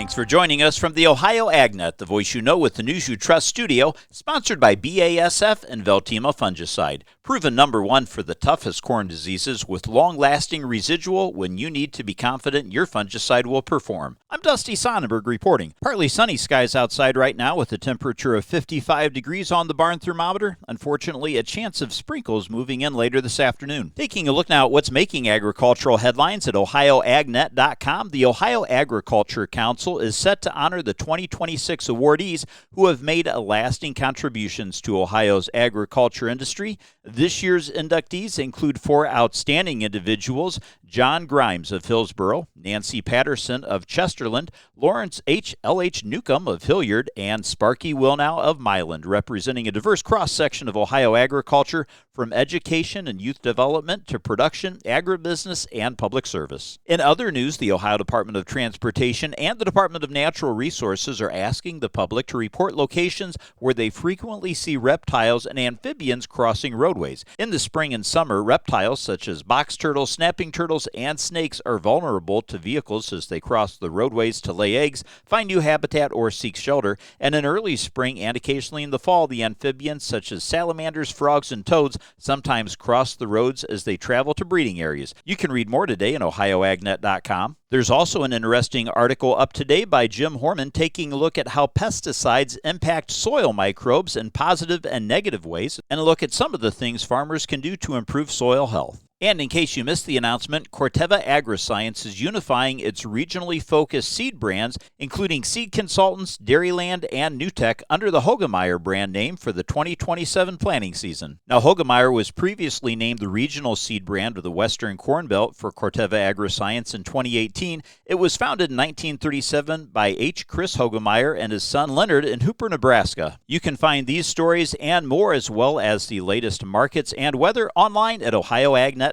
Thanks for joining us from the Ohio AgNet, the voice you know with the news you trust studio, sponsored by BASF and Veltima Fungicide. Proven #1 for the toughest corn diseases with long-lasting residual when you need to be confident your fungicide will perform. I'm Dusty Sonnenberg reporting. Partly sunny skies outside right now with a temperature of 55 degrees on the barn thermometer. Unfortunately, a chance of sprinkles moving in later this afternoon. Taking a look now at what's making agricultural headlines at OhioAgNet.com, the Ohio Agriculture Council is set to honor the 2026 awardees who have made lasting contributions to Ohio's agriculture industry. This year's inductees include 4 outstanding individuals: John Grimes of Hillsborough, Nancy Patterson of Chesterland, Lawrence L.H. Newcomb of Hilliard, and Sparky Wilnow of Milan, representing a diverse cross-section of Ohio agriculture from education and youth development to production, agribusiness, and public service. In other news, the Ohio Department of Transportation and the Department of Natural Resources are asking the public to report locations where they frequently see reptiles and amphibians crossing roadways. In the spring and summer, reptiles such as box turtles, snapping turtles, and snakes are vulnerable to vehicles as they cross the roadways to lay eggs, find new habitat, or seek shelter. And in early spring and occasionally in the fall, the amphibians such as salamanders, frogs, and toads sometimes cross the roads as they travel to breeding areas. You can read more today on OhioAgNet.com. There's also an interesting article up today by Jim Horman taking a look at how pesticides impact soil microbes in positive and negative ways, and a look at some of the things farmers can do to improve soil health. And in case you missed the announcement, Corteva Agriscience is unifying its regionally focused seed brands, including Seed Consultants, Dairyland, and NewTek, under the Hoegemeyer brand name for the 2027 planting season. Now, Hoegemeyer was previously named the regional seed brand of the Western Corn Belt for Corteva Agriscience in 2018. It was founded in 1937 by H. Chris Hoegemeyer and his son Leonard in Hooper, Nebraska. You can find these stories and more, as well as the latest markets and weather, online at OhioAgNet.com.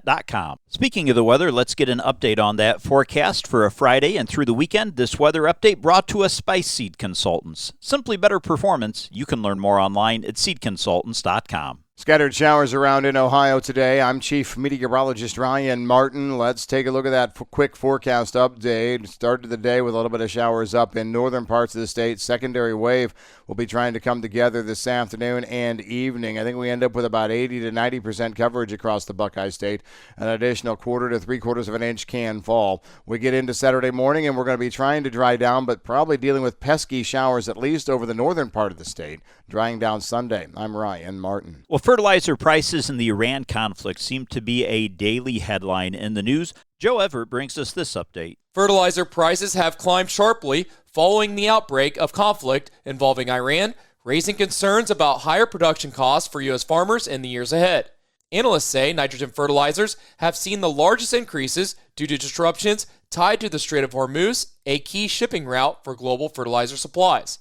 Speaking of the weather, let's get an update on that forecast for a Friday and through the weekend. This weather update brought to us by Seed Consultants. Simply better performance. You can learn more online at seedconsultants.com. Scattered showers around in Ohio today. I'm Chief Meteorologist Ryan Martin. Let's take a look at that quick forecast update. Started the day with a little bit of showers up in northern parts of the state. Secondary wave will be trying to come together this afternoon and evening. I think we end up with about 80 to 90% coverage across the Buckeye State. An additional 1/4 to 3/4 of an inch can fall. We get into Saturday morning and we're going to be trying to dry down, but probably dealing with pesky showers at least over the northern part of the state. Drying down Sunday. I'm Ryan Martin. Well, fertilizer prices in the Iran conflict seem to be a daily headline in the news. Joe Everett brings us this update. Fertilizer prices have climbed sharply following the outbreak of conflict involving Iran, raising concerns about higher production costs for U.S. farmers in the years ahead. Analysts say nitrogen fertilizers have seen the largest increases due to disruptions tied to the Strait of Hormuz, a key shipping route for global fertilizer supplies.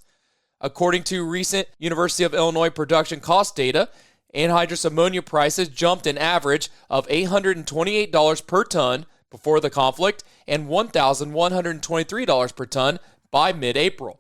According to recent University of Illinois production cost data, anhydrous ammonia prices jumped an average of $828 per ton before the conflict and $1,123 per ton by mid-April.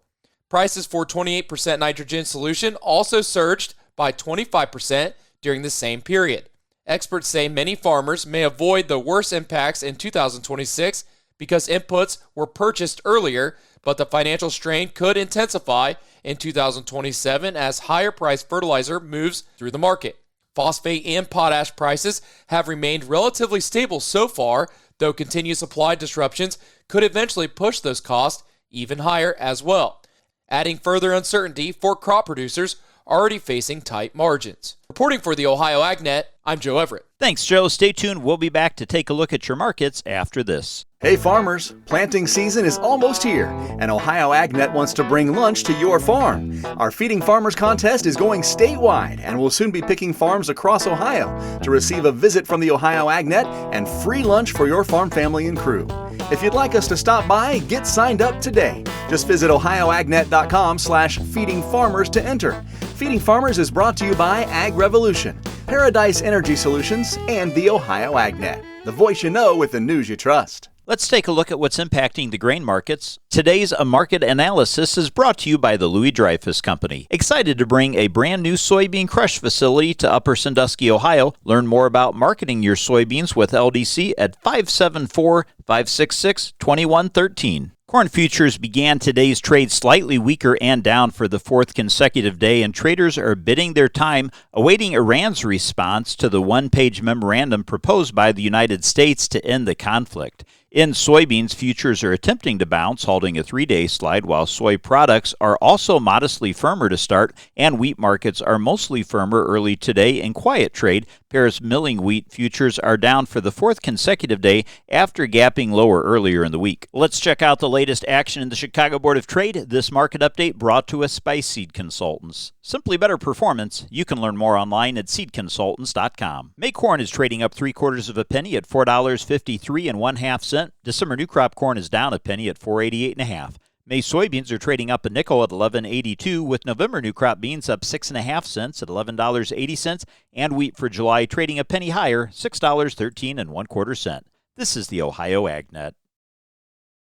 Prices for 28% nitrogen solution also surged by 25% during the same period. Experts say many farmers may avoid the worst impacts in 2026 because inputs were purchased earlier, but the financial strain could intensify in 2027 as higher-priced fertilizer moves through the market. Phosphate and potash prices have remained relatively stable so far, though continued supply disruptions could eventually push those costs even higher as well, adding further uncertainty for crop producers already facing tight margins. Reporting for the Ohio AgNet, I'm Joe Everett. Thanks, Joe. Stay tuned. We'll be back to take a look at your markets after this. Hey farmers, planting season is almost here, and Ohio AgNet wants to bring lunch to your farm. Our Feeding Farmers contest is going statewide, and we'll soon be picking farms across Ohio to receive a visit from the Ohio AgNet and free lunch for your farm family and crew. If you'd like us to stop by, get signed up today. Just visit ohioagnet.com/feedingfarmers to enter. Feeding Farmers is brought to you by Ag Revolution, Paradise Energy Solutions, and the Ohio AgNet, the voice you know with the news you trust. Let's take a look at what's impacting the grain markets. Today's market analysis is brought to you by the Louis Dreyfus Company. Excited to bring a brand new soybean crush facility to Upper Sandusky, Ohio. Learn more about marketing your soybeans with LDC at 574-566-2113. Corn futures began today's trade slightly weaker and down for the fourth consecutive day, and traders are bidding their time awaiting Iran's response to the one-page memorandum proposed by the United States to end the conflict. In soybeans, futures are attempting to bounce, halting a 3-day slide, while soy products are also modestly firmer to start, and wheat markets are mostly firmer early today in quiet trade. Paris milling wheat futures are down for the fourth consecutive day after gapping lower earlier in the week. Let's check out the latest action in the Chicago Board of Trade. This market update brought to us by Seed Consultants. Simply better performance. You can learn more online at seedconsultants.com. May corn is trading up 3/4 of a penny at $4.53 1/2 cents. December new crop corn is down a penny at $4.88 1/2. May soybeans are trading up a nickel at $11.82, with November new crop beans up 6.5 cents at $11.80, and wheat for July trading a penny higher, $6.13 1/4 cents. This is the Ohio AgNet.